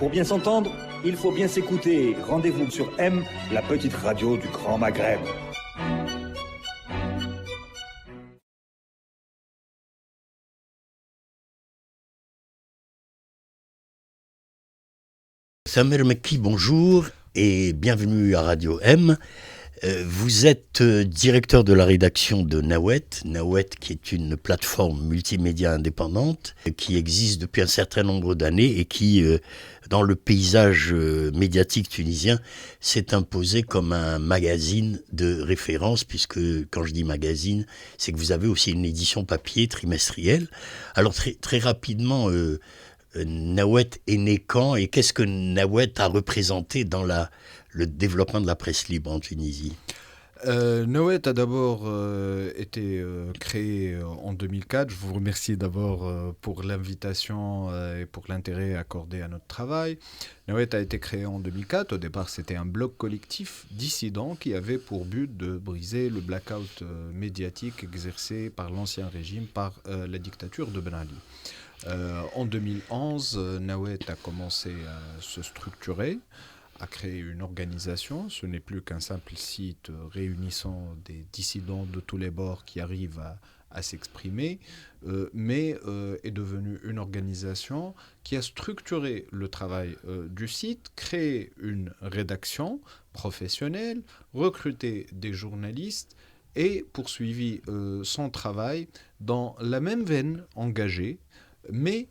Pour bien s'entendre, il faut bien s'écouter. Rendez-vous sur M, la petite radio du Grand Maghreb. Samuel Mekki, bonjour et bienvenue à Radio M. Vous êtes directeur de la rédaction de Nawet, qui est une plateforme multimédia indépendante qui existe depuis un certain nombre d'années et qui, dans le paysage médiatique tunisien, s'est imposé comme un magazine de référence, puisque quand je dis magazine, c'est que vous avez aussi une édition papier trimestrielle. Alors très rapidement, Nawet est né quand et qu'est-ce que Nawet a représenté dans le développement de la presse libre en Tunisie? Nawet a d'abord été créé en 2004. Je vous remercie d'abord pour l'invitation et pour l'intérêt accordé à notre travail. Nawet a été créé en 2004. Au départ, c'était un blog collectif dissident qui avait pour but de briser le blackout médiatique exercé par l'ancien régime, par la dictature de Ben Ali. En 2011, Nawet a commencé à se structurer, à créer une organisation. Ce n'est plus qu'un simple site réunissant des dissidents de tous les bords qui arrivent à s'exprimer, mais est devenue une organisation qui a structuré le travail du site, créé une rédaction professionnelle, recruté des journalistes et poursuivi son travail dans la même veine engagée, mais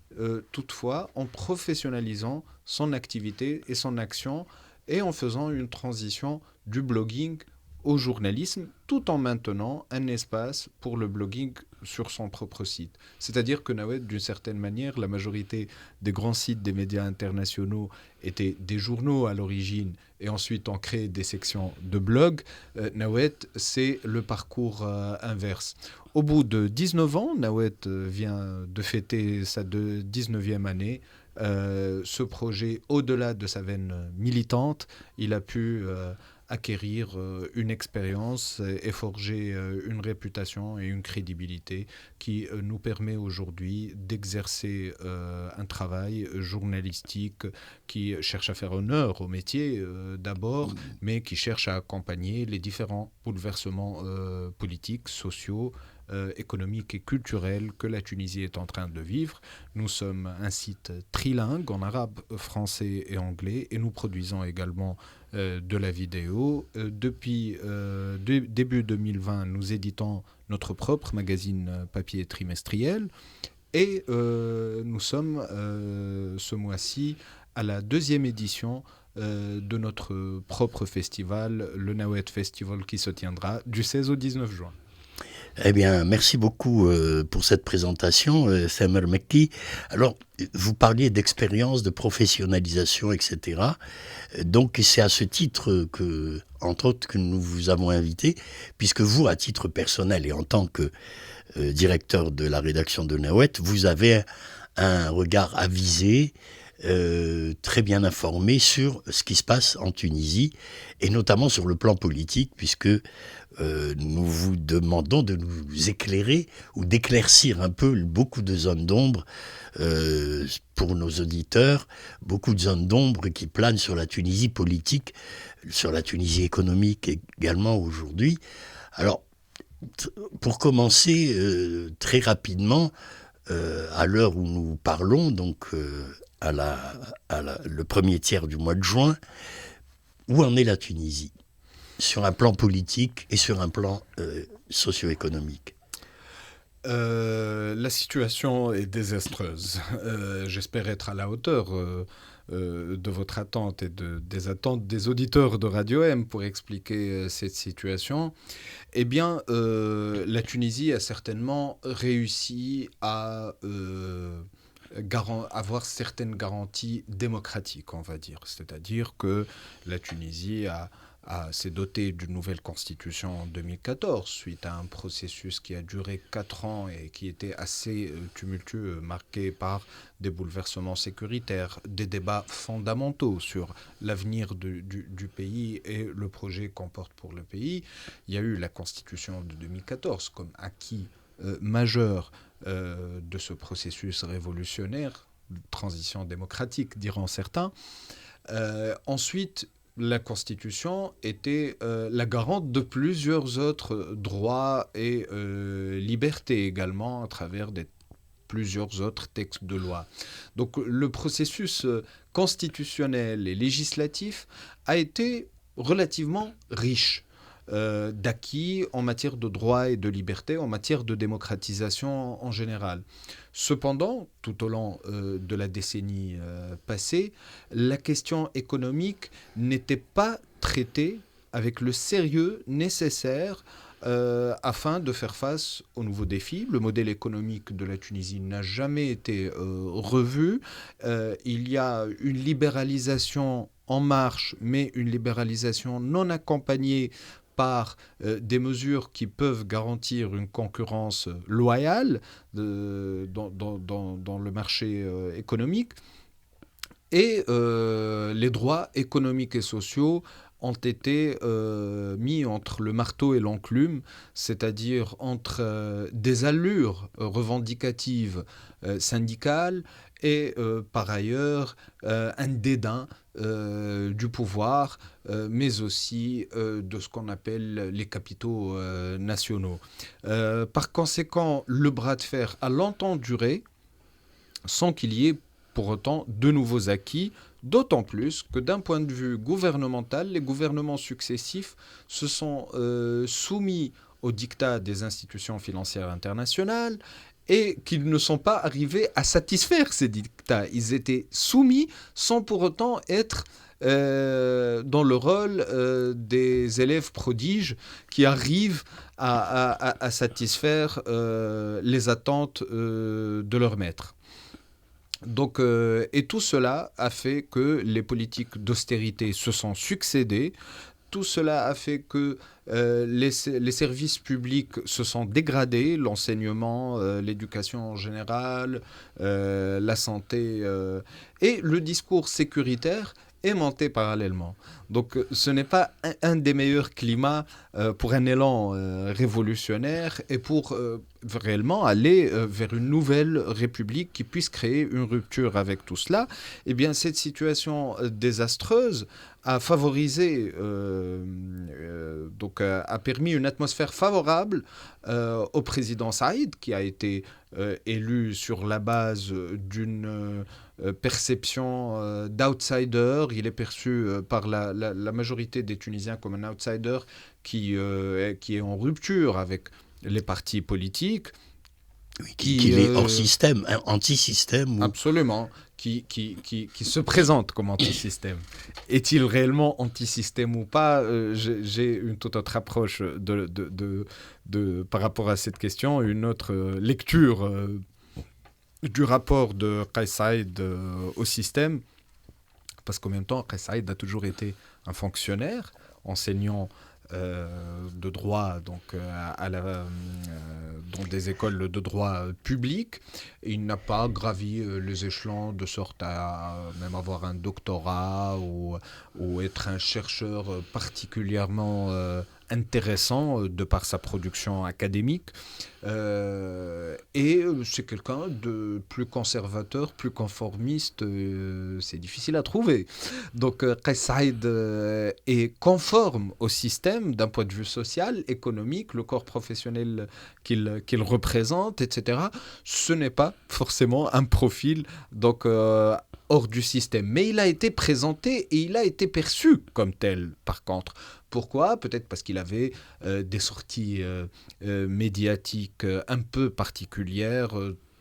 toutefois en professionnalisant son activité et son action et en faisant une transition du blogging au journalisme, tout en maintenant un espace pour le blogging sur son propre site. C'est-à-dire que Nawet, d'une certaine manière, la majorité des grands sites des médias internationaux étaient des journaux à l'origine et ensuite ont créé des sections de blogs. Nawet, c'est le parcours inverse. Au bout de 19 ans, Nawet vient de fêter sa 19e année. Ce projet, au-delà de sa veine militante, il a pu acquérir une expérience et forger une réputation et une crédibilité qui nous permet aujourd'hui d'exercer un travail journalistique qui cherche à faire honneur au métier d'abord, mais qui cherche à accompagner les différents bouleversements politiques, sociaux, économique et culturelle que la Tunisie est en train de vivre. Nous sommes un site trilingue en arabe, français et anglais et nous produisons également de la vidéo. Depuis début 2020, nous éditons notre propre magazine papier trimestriel et nous sommes ce mois-ci à la 2e édition de notre propre festival, le Nawet Festival, qui se tiendra du 16 au 19 juin. Eh bien, merci beaucoup pour cette présentation, Samuel Mekki. Alors, vous parliez d'expérience, de professionnalisation, etc. Donc, c'est à ce titre que, entre autres, que nous vous avons invité, puisque vous, à titre personnel et en tant que directeur de la rédaction de Nawet, vous avez un regard avisé, très bien informé sur ce qui se passe en Tunisie, et notamment sur le plan politique, puisque nous vous demandons de nous éclairer ou d'éclaircir un peu beaucoup de zones d'ombre pour nos auditeurs, beaucoup de zones d'ombre qui planent sur la Tunisie politique, sur la Tunisie économique également aujourd'hui. Alors, pour commencer très rapidement, à l'heure où nous parlons, donc le premier tiers du mois de juin, où en est la Tunisie ? Sur un plan politique et sur un plan socio-économique. La situation est désastreuse. J'espère être à la hauteur de votre attente et des attentes des auditeurs de Radio M pour expliquer cette situation. Eh bien, la Tunisie a certainement réussi à avoir certaines garanties démocratiques, on va dire. C'est-à-dire que la Tunisie s'est dotée d'une nouvelle constitution en 2014, suite à un processus qui a duré 4 ans et qui était assez tumultueux, marqué par des bouleversements sécuritaires, des débats fondamentaux sur l'avenir du pays et le projet qu'on porte pour le pays. Il y a eu la constitution de 2014 comme acquis majeur de ce processus révolutionnaire transition démocratique, diront certains. Ensuite, la Constitution était la garante de plusieurs autres droits et libertés également à travers plusieurs autres textes de loi. Donc le processus constitutionnel et législatif a été relativement riche d'acquis en matière de droits et de libertés, en matière de démocratisation en général. Cependant, tout au long de la décennie passée, la question économique n'était pas traitée avec le sérieux nécessaire afin de faire face aux nouveaux défis. Le modèle économique de la Tunisie n'a jamais été revu. Il y a une libéralisation en marche, mais une libéralisation non accompagnée par des mesures qui peuvent garantir une concurrence loyale dans le marché économique. Et les droits économiques et sociaux ont été mis entre le marteau et l'enclume, c'est-à-dire entre des allures revendicatives syndicales et par ailleurs un dédain du pouvoir, mais aussi de ce qu'on appelle les capitaux nationaux. Par conséquent, le bras de fer a longtemps duré sans qu'il y ait pour autant de nouveaux acquis, d'autant plus que d'un point de vue gouvernemental, les gouvernements successifs se sont soumis au diktat des institutions financières internationales et qu'ils ne sont pas arrivés à satisfaire ces diktats. Ils étaient soumis sans pour autant être dans le rôle des élèves prodiges qui arrivent à satisfaire les attentes de leur maître. Donc, et tout cela a fait que les politiques d'austérité se sont succédées. Tout cela a fait que les services publics se sont dégradés, l'enseignement, l'éducation en général, la santé et le discours sécuritaire est monté parallèlement. Donc ce n'est pas un des meilleurs climats pour un élan révolutionnaire et pour réellement aller vers une nouvelle république qui puisse créer une rupture avec tout cela. Eh bien, cette situation désastreuse a favorisé, a permis une atmosphère favorable au président Saïd, qui a été élu sur la base d'une perception d'outsider. Il est perçu par la majorité des Tunisiens comme un outsider qui est en rupture avec les partis politiques. Qu'il est hors système, anti-système. Absolument, qui se présente comme anti-système. Est-il réellement anti-système ou pas? J'ai une toute autre approche par rapport à cette question, une autre lecture du rapport de Kais Saïd au système, parce qu'en même temps, Kais Saïd a toujours été un fonctionnaire, enseignant de droit dans des écoles de droit public. Il n'a pas gravi les échelons de sorte à même avoir un doctorat ou être un chercheur particulièrement intéressant de par sa production académique. Et c'est quelqu'un de plus conservateur, plus conformiste, c'est difficile à trouver. Donc Kais Saïd est conforme au système d'un point de vue social, économique, le corps professionnel qu'il représente, etc. Ce n'est pas forcément un profil donc, hors du système. Mais il a été présenté et il a été perçu comme tel, par contre. Pourquoi? Peut-être parce qu'il avait des sorties médiatiques un peu particulières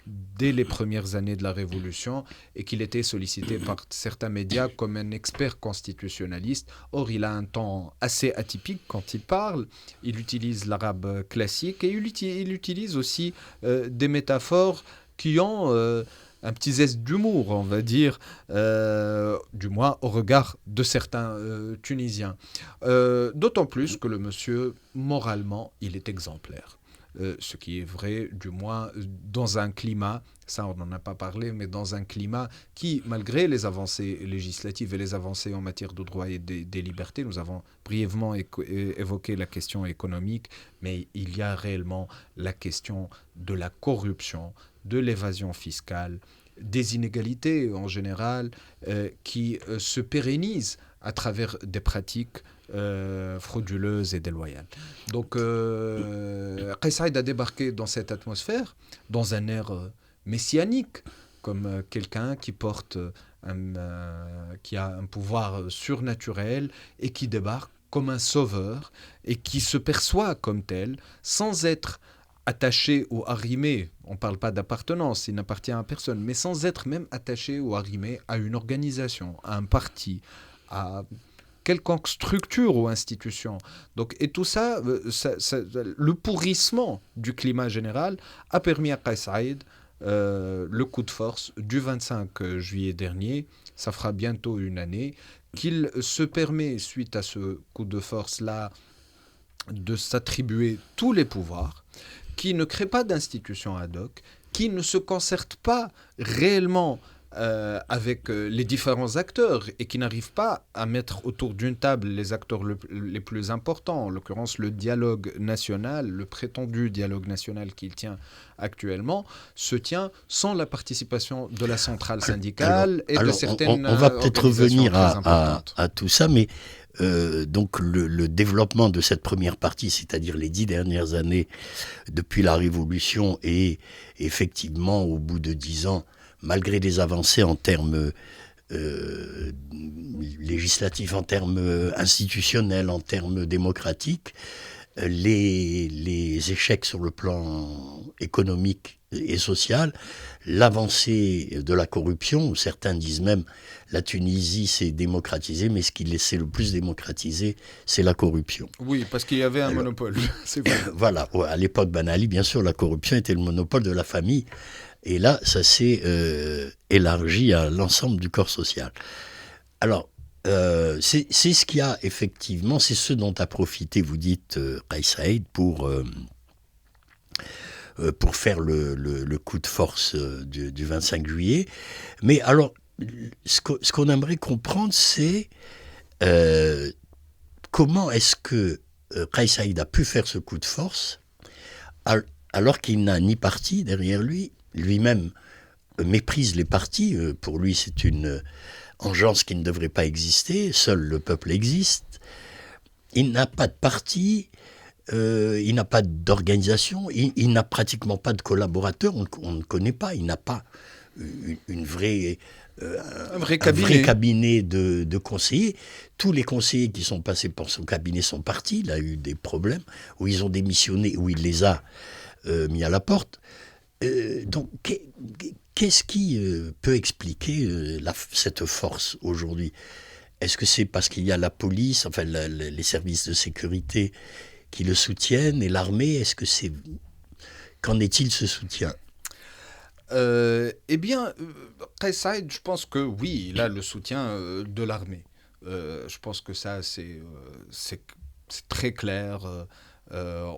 dès les premières années de la Révolution et qu'il était sollicité par certains médias comme un expert constitutionnaliste. Or, il a un ton assez atypique quand il parle. Il utilise l'arabe classique et il utilise aussi des métaphores qui ont un petit zeste d'humour, on va dire, du moins au regard de certains Tunisiens. D'autant plus que le monsieur, moralement, il est exemplaire. Ce qui est vrai, du moins, dans un climat, ça on n'en a pas parlé, mais dans un climat qui, malgré les avancées législatives et les avancées en matière de droits et des libertés, nous avons brièvement évoqué la question économique, mais il y a réellement la question de la corruption, de l'évasion fiscale, des inégalités en général qui se pérennisent à travers des pratiques frauduleuses et déloyales. Donc, Kais Saïd a débarqué dans cette atmosphère, dans un air messianique, comme quelqu'un qui qui a un pouvoir surnaturel et qui débarque comme un sauveur et qui se perçoit comme tel, sans être attaché ou arrimé, on ne parle pas d'appartenance, il n'appartient à personne, mais sans être même attaché ou arrimé à une organisation, à un parti, à quelconque structure ou institution. Donc, et tout ça, le pourrissement du climat général a permis à Kais Saïd le coup de force du 25 juillet dernier, ça fera bientôt une année, qu'il se permet, suite à ce coup de force-là, de s'attribuer tous les pouvoirs, qui ne crée pas d'institution ad hoc, qui ne se concerte pas réellement avec les différents acteurs et qui n'arrive pas à mettre autour d'une table les acteurs les plus importants, en l'occurrence le dialogue national, le prétendu dialogue national qu'il tient actuellement, se tient sans la participation de la centrale syndicale de certaines on va peut-être revenir à tout ça, mais donc le développement de cette première partie, c'est-à-dire les 10 dernières années depuis la Révolution, et effectivement au bout de 10 ans, malgré des avancées en termes législatifs, en termes institutionnels, en termes démocratiques, les échecs sur le plan économique et social, l'avancée de la corruption, certains disent même la Tunisie s'est démocratisée, mais ce qui s'est le plus démocratisé, c'est la corruption. Oui, parce qu'il y avait un monopole. C'est vrai. Voilà, à l'époque Ben Ali, bien sûr, la corruption était le monopole de la famille. Et là, ça s'est élargi à l'ensemble du corps social. Alors, c'est ce qu'il y a effectivement, c'est ce dont a profité, vous dites, Kais Saïd, pour faire le coup de force du 25 juillet. Mais alors, ce qu'on aimerait comprendre, c'est comment est-ce que Kais Saïd a pu faire ce coup de force alors qu'il n'a ni parti derrière lui. Lui-même méprise les partis. Pour lui, c'est une engeance qui ne devrait pas exister. Seul le peuple existe. Il n'a pas de parti. Il n'a pas d'organisation. Il n'a pratiquement pas de collaborateurs. On ne connaît pas. Il n'a pas un vrai cabinet de conseillers. Tous les conseillers qui sont passés par son cabinet sont partis. Il a eu des problèmes où ils ont démissionné, où il les a mis à la porte. Donc, qu'est-ce qui peut expliquer cette force aujourd'hui ? Est-ce que c'est parce qu'il y a la police, enfin les services de sécurité qui le soutiennent, et l'armée ? Est-ce que c'est... Qu'en est-il ce soutien ? Eh bien, Kais Saïd, je pense que oui, il a le soutien de l'armée. Je pense que ça, c'est très clair.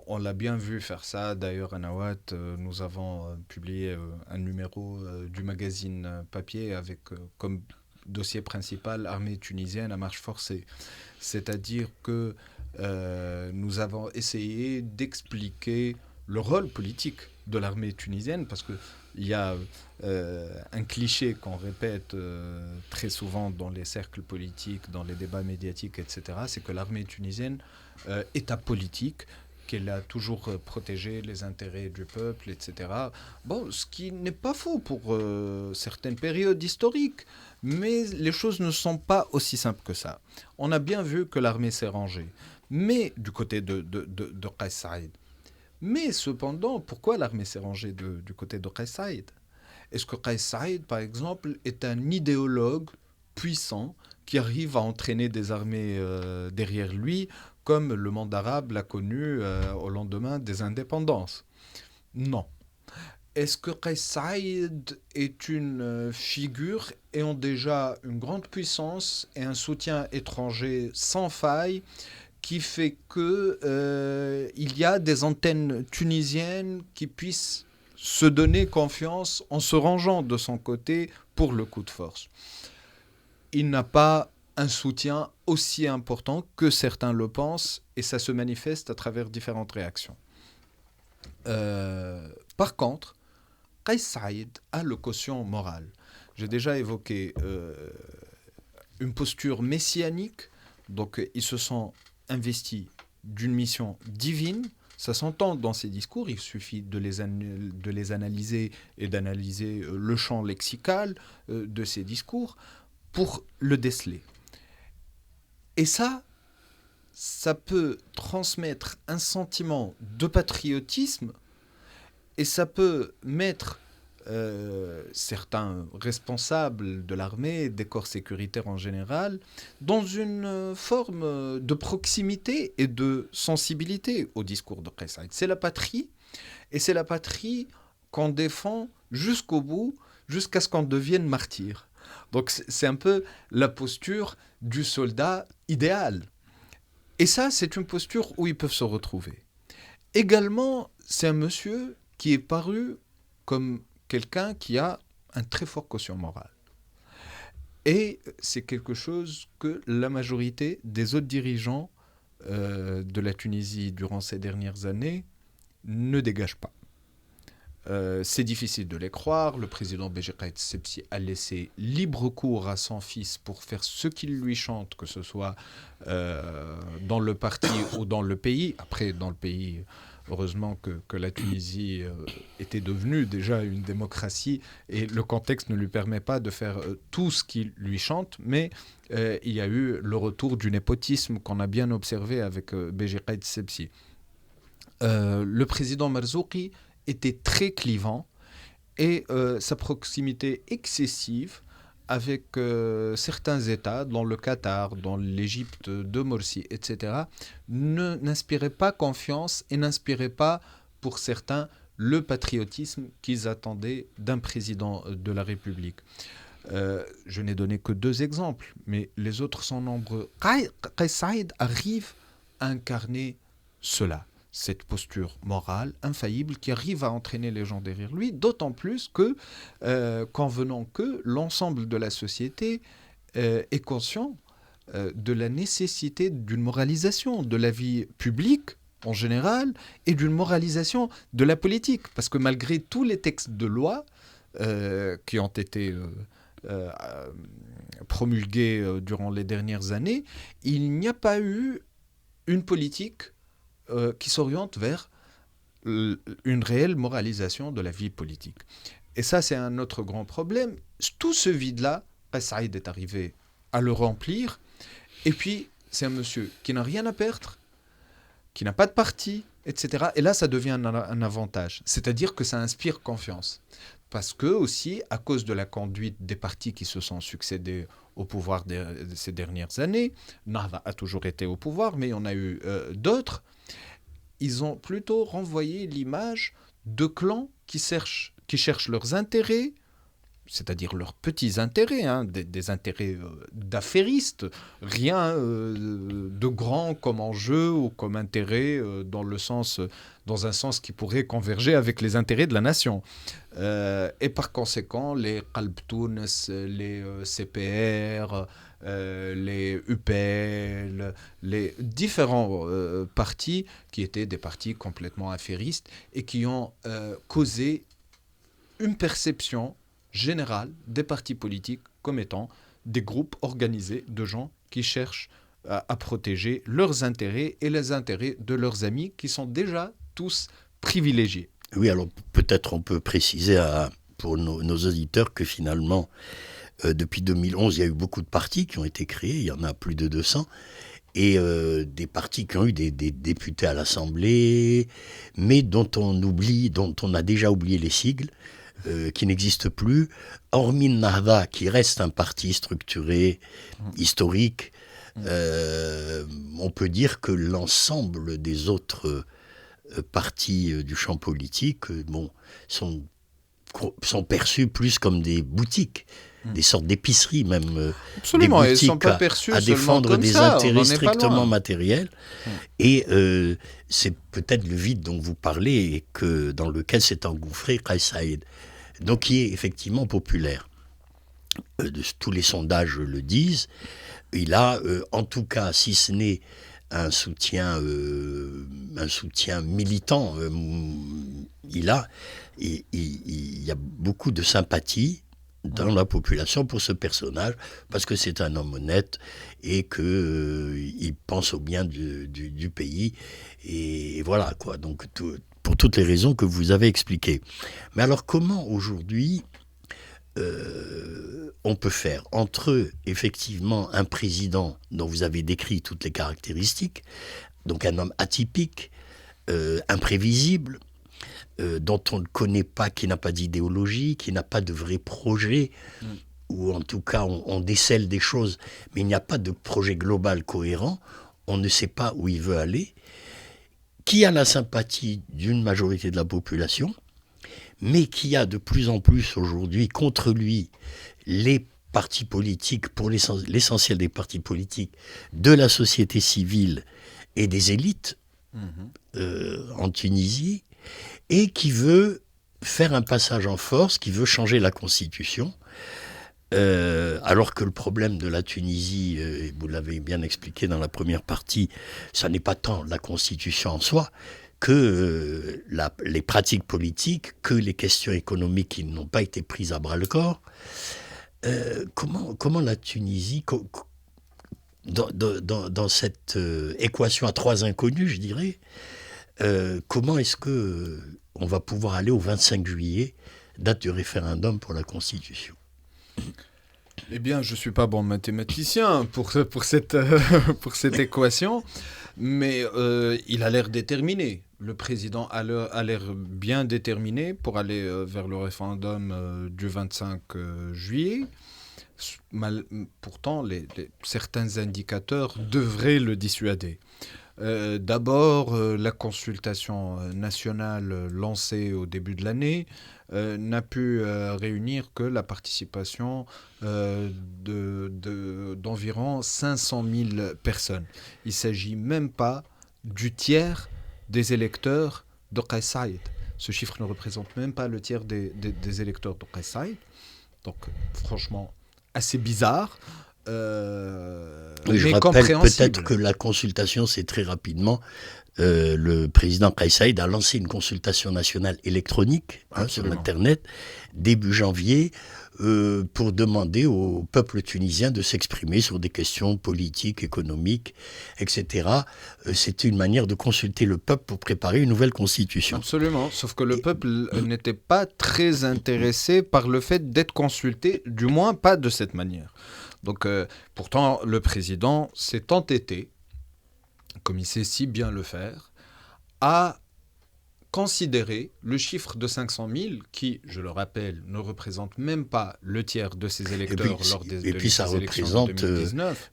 On l'a bien vu faire ça. D'ailleurs, à Nawat, nous avons publié un numéro du magazine papier avec comme dossier principal Armée tunisienne à marche forcée. C'est-à-dire que nous avons essayé d'expliquer le rôle politique de l'armée tunisienne, parce qu'il y a un cliché qu'on répète très souvent dans les cercles politiques, dans les débats médiatiques, etc., c'est que l'armée tunisienne est apolitique, qu'elle a toujours protégé les intérêts du peuple, etc. Bon, ce qui n'est pas faux pour certaines périodes historiques, mais les choses ne sont pas aussi simples que ça. On a bien vu que l'armée s'est rangée, mais du côté de Kais Saïd. Mais cependant, pourquoi l'armée s'est rangée du côté de Kais Saïd ? Est-ce que Kais Saïd, par exemple, est un idéologue puissant qui arrive à entraîner des armées derrière lui, comme le monde arabe l'a connu au lendemain des indépendances ? Non. Est-ce que Kais Saïd est une figure ayant déjà une grande puissance et un soutien étranger sans faille, qui fait qu'il y a des antennes tunisiennes qui puissent se donner confiance en se rangeant de son côté pour le coup de force ? Il n'a pas un soutien aussi important que certains le pensent, et ça se manifeste à travers différentes réactions. Par contre, Qais Saïd a le quotient moral. J'ai déjà évoqué une posture messianique, donc ils se sont investis d'une mission divine. Ça s'entend dans ses discours, il suffit de les analyser et d'analyser le champ lexical de ses discours pour le déceler. Et ça peut transmettre un sentiment de patriotisme et ça peut mettre certains responsables de l'armée, des corps sécuritaires en général, dans une forme de proximité et de sensibilité au discours de Qais Saïd. C'est la patrie, et c'est la patrie qu'on défend jusqu'au bout, jusqu'à ce qu'on devienne martyr. Donc c'est un peu la posture du soldat idéal. Et ça, c'est une posture où ils peuvent se retrouver. Également, c'est un monsieur qui est paru comme quelqu'un qui a un très fort quotient moral. Et c'est quelque chose que la majorité des autres dirigeants de la Tunisie durant ces dernières années ne dégagent pas. C'est difficile de les croire. Le président Béji Caïd Essebsi a laissé libre cours à son fils pour faire ce qu'il lui chante, que ce soit dans le parti ou dans le pays. Après, dans le pays, heureusement que la Tunisie était devenue déjà une démocratie et le contexte ne lui permet pas de faire tout ce qu'il lui chante, mais il y a eu le retour du népotisme qu'on a bien observé avec Béji Caïd Essebsi. Le président Marzouki était très clivant et sa proximité excessive avec certains États, dans le Qatar, dans l'Égypte de Morsi, etc., n'inspirait pas confiance et n'inspirait pas, pour certains, le patriotisme qu'ils attendaient d'un président de la République. Je n'ai donné que 2 exemples, mais les autres sont nombreux. Qais Saïd arrive à incarner cela, cette posture morale infaillible qui arrive à entraîner les gens derrière lui, d'autant plus que, convenons que l'ensemble de la société est conscient de la nécessité d'une moralisation de la vie publique en général et d'une moralisation de la politique. Parce que malgré tous les textes de loi qui ont été promulgués durant les dernières années, il n'y a pas eu une politique qui s'oriente vers une réelle moralisation de la vie politique. Et ça, c'est un autre grand problème. Tout ce vide-là, Qais Saïd est arrivé à le remplir. Et puis, c'est un monsieur qui n'a rien à perdre, qui n'a pas de parti, etc. Et là, ça devient un avantage. C'est-à-dire que ça inspire confiance. Parce que, aussi, à cause de la conduite des partis qui se sont succédés au pouvoir ces dernières années, Nahda a toujours été au pouvoir, mais il y en a eu d'autres, ils ont plutôt renvoyé l'image de clans qui cherchent leurs intérêts, c'est-à-dire leurs petits intérêts, des intérêts d'affairistes, rien de grand comme enjeu ou comme intérêt dans un sens qui pourrait converger avec les intérêts de la nation. Et par conséquent, les Qalb Tounes, les CPR, les UPL, les différents partis qui étaient des partis complètement affairistes et qui ont causé une perception générale des partis politiques comme étant des groupes organisés de gens qui cherchent à protéger leurs intérêts et les intérêts de leurs amis qui sont déjà tous privilégiés. Oui, alors peut-être on peut préciser pour nos auditeurs que finalement, depuis 2011, il y a eu beaucoup de partis qui ont été créés, il y en a plus de 200, et des partis qui ont eu des députés à l'Assemblée, mais dont on a déjà oublié les sigles, qui n'existe plus, hormis Nahda, qui reste un parti structuré, historique. On peut dire que l'ensemble des autres partis du champ politique sont perçus plus comme des boutiques, des sortes d'épiceries même. Absolument, des boutiques ils ne sont pas perçus à défendre comme des ça, intérêts strictement matériels. Et c'est peut-être le vide dont vous parlez et dans lequel s'est engouffré Qais Saïd. Donc qui est effectivement populaire. Tous les sondages le disent. Il a, en tout cas, si ce n'est un soutien militant il y a beaucoup de sympathie dans la population pour ce personnage, parce que c'est un homme honnête et qu'il pense au bien du pays. Et voilà, quoi. Donc, pour toutes les raisons que vous avez expliquées. Mais alors, comment aujourd'hui on peut faire entre, effectivement, un président dont vous avez décrit toutes les caractéristiques, donc un homme atypique, imprévisible, dont on ne connaît pas, qui n'a pas d'idéologie, qui n'a pas de vrai projet, ou en tout cas on décèle des choses, mais il n'y a pas de projet global cohérent, on ne sait pas où il veut aller, qui a la sympathie d'une majorité de la population, mais qui a de plus en plus aujourd'hui contre lui les partis politiques, pour l'essentiel des partis politiques, de la société civile et des élites en Tunisie, et qui veut faire un passage en force, qui veut changer la Constitution, alors que le problème de la Tunisie, vous l'avez bien expliqué dans la première partie, ça n'est pas tant la Constitution en soi, que les pratiques politiques, que les questions économiques qui n'ont pas été prises à bras-le-corps. Comment la Tunisie, dans cette équation à trois inconnus, je dirais, comment est-ce que on va pouvoir aller au 25 juillet, date du référendum pour la Constitution? Eh bien, je ne suis pas bon mathématicien pour cette équation, mais il a l'air déterminé. Le président a l'air bien déterminé pour aller vers le référendum du 25 juillet. Pourtant, certains indicateurs devraient le dissuader. D'abord, la consultation nationale lancée au début de l'année n'a pu réunir que la participation d'environ 500 000 personnes. Il ne s'agit même pas du tiers des électeurs de Qais Saïd. Ce chiffre ne représente même pas le tiers des électeurs de Qais Saïd. Donc, franchement, assez bizarre. Je rappelle peut-être que la consultation, c'est très rapidement. Le président Qais Saïd a lancé une consultation nationale électronique sur Internet début janvier pour demander au peuple tunisien de s'exprimer sur des questions politiques, économiques, etc. C'était une manière de consulter le peuple pour préparer une nouvelle constitution. Absolument, sauf que le peuple n'était pas très intéressé par le fait d'être consulté, du moins pas de cette manière. Donc, pourtant, le président s'est entêté, comme il sait si bien le faire, à considérer le chiffre de 500 000, qui, je le rappelle, ne représente même pas le tiers de ses électeurs lors des élections de 2019.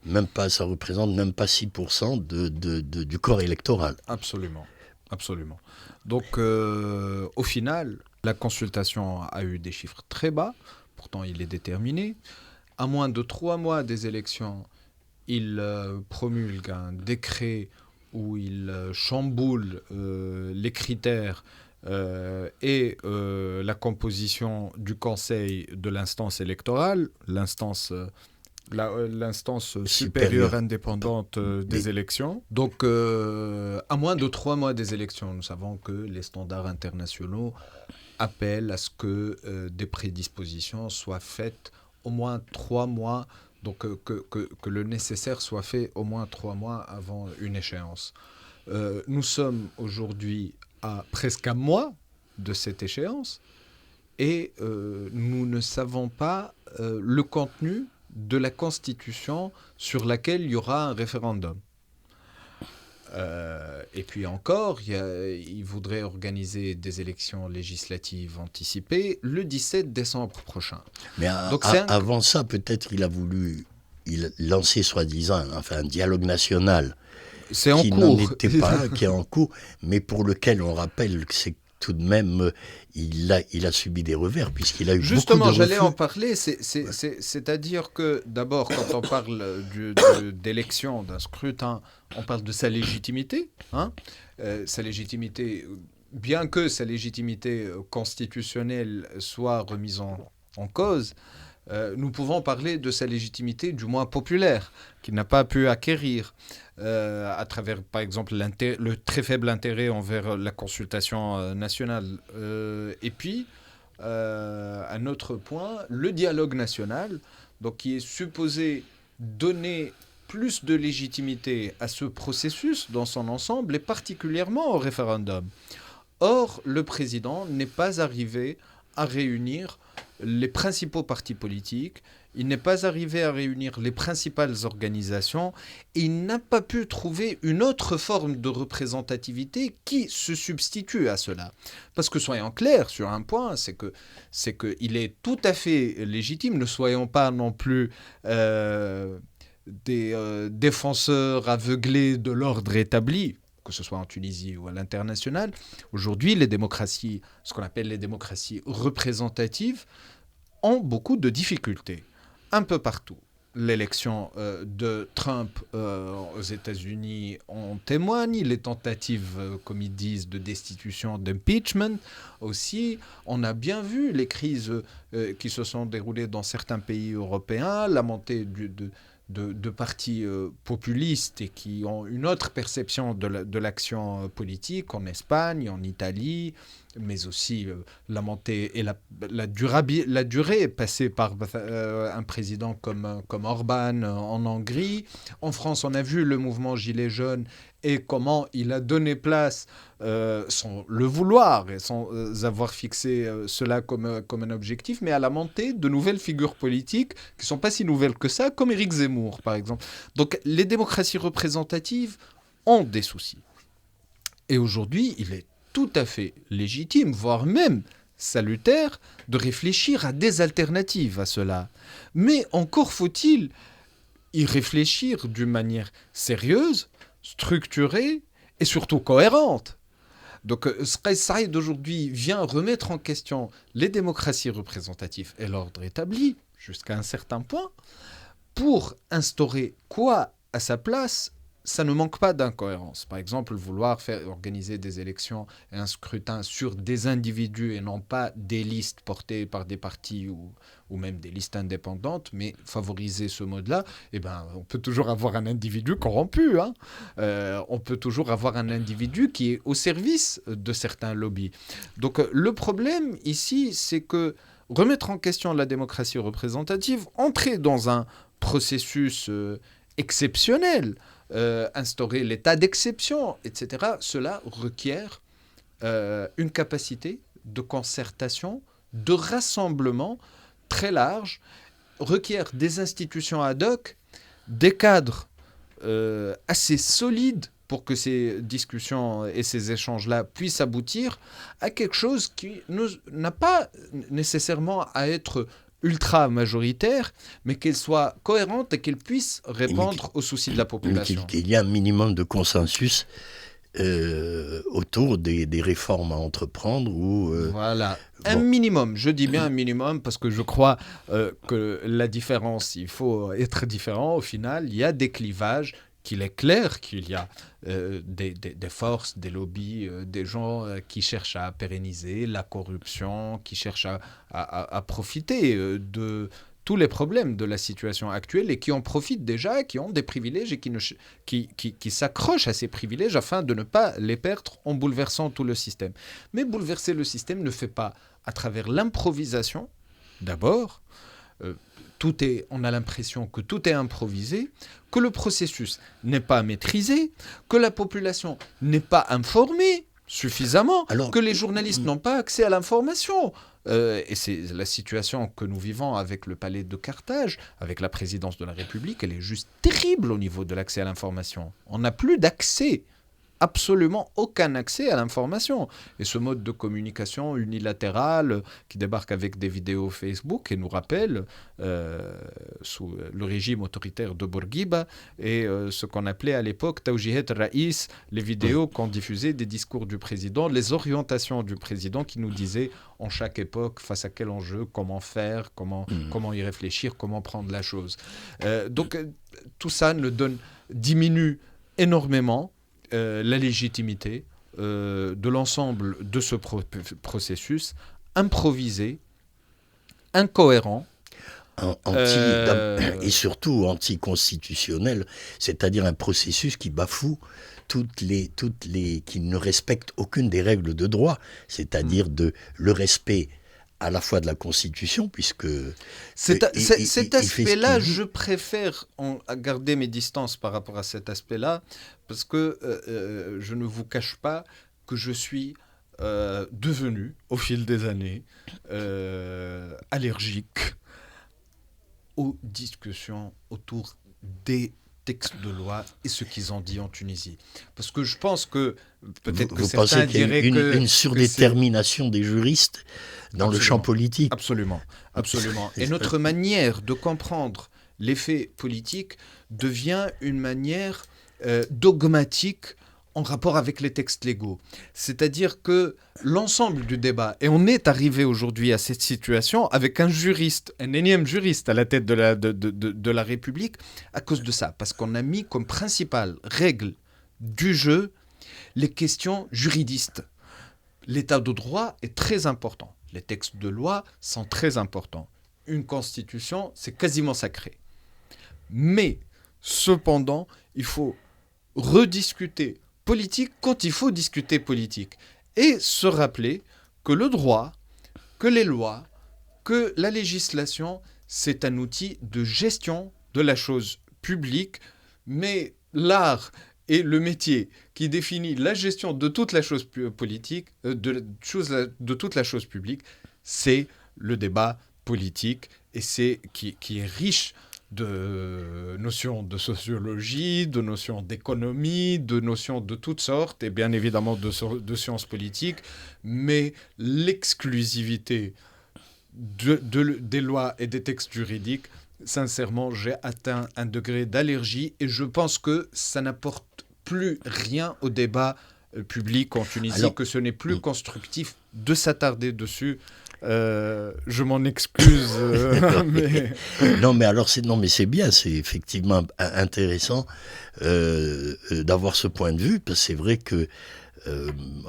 Ça représente même pas 6% du corps électoral. Absolument, absolument. Donc, au final, la consultation a eu des chiffres très bas, pourtant il est déterminé. À moins de 3 mois des élections, il promulgue un décret où il chamboule les critères et la composition du conseil de l'instance électorale, l'instance supérieure indépendante des élections. Donc, à moins de 3 mois des élections, nous savons que les standards internationaux appellent à ce que des prédispositions soient faites au moins 3 mois, donc que le nécessaire soit fait au moins 3 mois avant une échéance. Nous sommes aujourd'hui à presque un mois de cette échéance et nous ne savons pas le contenu de la Constitution sur laquelle il y aura un référendum. Et puis encore, il voudrait organiser des élections législatives anticipées le 17 décembre prochain. Mais avant ça, peut-être il a voulu lancer soi-disant un dialogue national qui n'en était pas, qui est en cours, mais pour lequel on rappelle que c'est tout de même, il a subi des revers, puisqu'il a eu Justement, beaucoup de refus. J'allais en parler, c'est-à-dire que d'abord, quand on parle d'élection, d'un scrutin, on parle de sa légitimité. Sa légitimité, bien que sa légitimité constitutionnelle soit remise en cause, nous pouvons parler de sa légitimité, du moins populaire, qu'il n'a pas pu acquérir à travers, par exemple, le très faible intérêt envers la consultation nationale. Et puis, un autre point, le dialogue national, donc, qui est supposé donner plus de légitimité à ce processus dans son ensemble, et particulièrement au référendum. Or, le président n'est pas arrivé à réunir les principaux partis politiques, il n'est pas arrivé à réunir les principales organisations, et il n'a pas pu trouver une autre forme de représentativité qui se substitue à cela. Parce que soyons clairs sur un point, c'est qu'il est tout à fait légitime, ne soyons pas non plus des défenseurs aveuglés de l'ordre établi, que ce soit en Tunisie ou à l'international. Aujourd'hui, les démocraties, ce qu'on appelle les démocraties représentatives, ont beaucoup de difficultés, un peu partout. L'élection de Trump aux États-Unis en témoigne, les tentatives, comme ils disent, de destitution, d'impeachment aussi. On a bien vu les crises qui se sont déroulées dans certains pays européens, la montée de partis populistes et qui ont une autre perception de l'action politique en Espagne, en Italie, mais aussi la montée et la durée passée par un président comme Orban en Hongrie. En France, on a vu le mouvement Gilets jaunes et comment il a donné place, sans le vouloir et sans avoir fixé cela comme un objectif, mais à la montée de nouvelles figures politiques qui ne sont pas si nouvelles que ça, comme Éric Zemmour, par exemple. Donc, les démocraties représentatives ont des soucis. Et aujourd'hui, il est tout à fait légitime, voire même salutaire, de réfléchir à des alternatives à cela. Mais encore faut-il y réfléchir d'une manière sérieuse, structurée et surtout cohérente. Donc, Kais Saïed d'aujourd'hui vient remettre en question les démocraties représentatives et l'ordre établi, jusqu'à un certain point, pour instaurer quoi à sa place. Ça ne manque pas d'incohérence. Par exemple, vouloir organiser des élections et un scrutin sur des individus et non pas des listes portées par des partis ou même des listes indépendantes, mais favoriser ce mode-là, on peut toujours avoir un individu corrompu. On peut toujours avoir un individu qui est au service de certains lobbies. Donc le problème ici, c'est que remettre en question la démocratie représentative, entrer dans un processus exceptionnel, instaurer l'état d'exception, etc., cela requiert une capacité de concertation, de rassemblement très large, requiert des institutions ad hoc, des cadres assez solides pour que ces discussions et ces échanges-là puissent aboutir à quelque chose qui n'a pas nécessairement à être ultra majoritaire, mais qu'elle soit cohérente et qu'elle puisse répondre aux soucis de la population. Qu'il y a un minimum de consensus autour des réformes à entreprendre. Voilà, un minimum, je dis bien un minimum, parce que je crois que la différence, il faut être différent. Au final, il y a des clivages, qu'il est clair qu'il y a des forces, des lobbies, des gens qui cherchent à pérenniser la corruption, qui cherchent à profiter de tous les problèmes de la situation actuelle et qui en profitent déjà, qui ont des privilèges et qui s'accrochent à ces privilèges afin de ne pas les perdre en bouleversant tout le système. Mais bouleverser le système ne fait pas à travers l'improvisation, d'abord. On a l'impression que tout est improvisé, que le processus n'est pas maîtrisé, que la population n'est pas informée suffisamment, que les journalistes n'ont pas accès à l'information. Et c'est la situation que nous vivons avec le palais de Carthage, avec la présidence de la République, elle est juste terrible au niveau de l'accès à l'information. On n'a plus d'accès, absolument aucun accès à l'information. Et ce mode de communication unilatéral qui débarque avec des vidéos Facebook et nous rappelle, sous le régime autoritaire de Bourguiba, et ce qu'on appelait à l'époque Tawjihat Raïs, les vidéos qu'on diffusait des discours du président, les orientations du président qui nous disaient en chaque époque, face à quel enjeu, comment faire, comment y réfléchir, comment prendre la chose. Donc tout ça diminue énormément la légitimité de l'ensemble de ce processus improvisé, incohérent, Et surtout anticonstitutionnel, c'est-à-dire un processus qui bafoue qui ne respecte aucune des règles de droit, c'est-à-dire le respect à la fois de la Constitution, puisque... Cet aspect-là, je préfère garder mes distances par rapport à cet aspect-là, parce que je ne vous cache pas que je suis devenu, au fil des années, allergique aux discussions autour des textes de loi et ce qu'ils ont dit en Tunisie. Parce que je pense que peut-être que certains diraient qu'il y a une surdétermination des juristes dans le champ politique. Absolument, absolument. Et notre manière de comprendre les faits politiques devient une manière dogmatique en rapport avec les textes légaux. C'est-à-dire que l'ensemble du débat, et on est arrivé aujourd'hui à cette situation avec un juriste, un énième juriste à la tête de la République, à cause de ça, parce qu'on a mis comme principale règle du jeu les questions juridistes. L'état de droit est très important. Les textes de loi sont très importants. Une constitution, c'est quasiment sacré. Mais, cependant, il faut rediscuter politique quand il faut discuter politique. Et se rappeler que le droit, que les lois, que la législation, c'est un outil de gestion de la chose publique, mais l'art et le métier qui définit la gestion de toute la chose politique, de toute la chose publique, c'est le débat politique, et c'est qui est riche de notions de sociologie, de notions d'économie, de notions de toutes sortes, et bien évidemment de sciences politiques, mais l'exclusivité des lois et des textes juridiques, sincèrement, j'ai atteint un degré d'allergie, et je pense que ça n'apporte plus rien au débat public en Tunisie, que ce n'est plus constructif de s'attarder dessus. Je m'en excuse. Mais... Non, mais c'est bien, c'est effectivement intéressant d'avoir ce point de vue, parce que c'est vrai que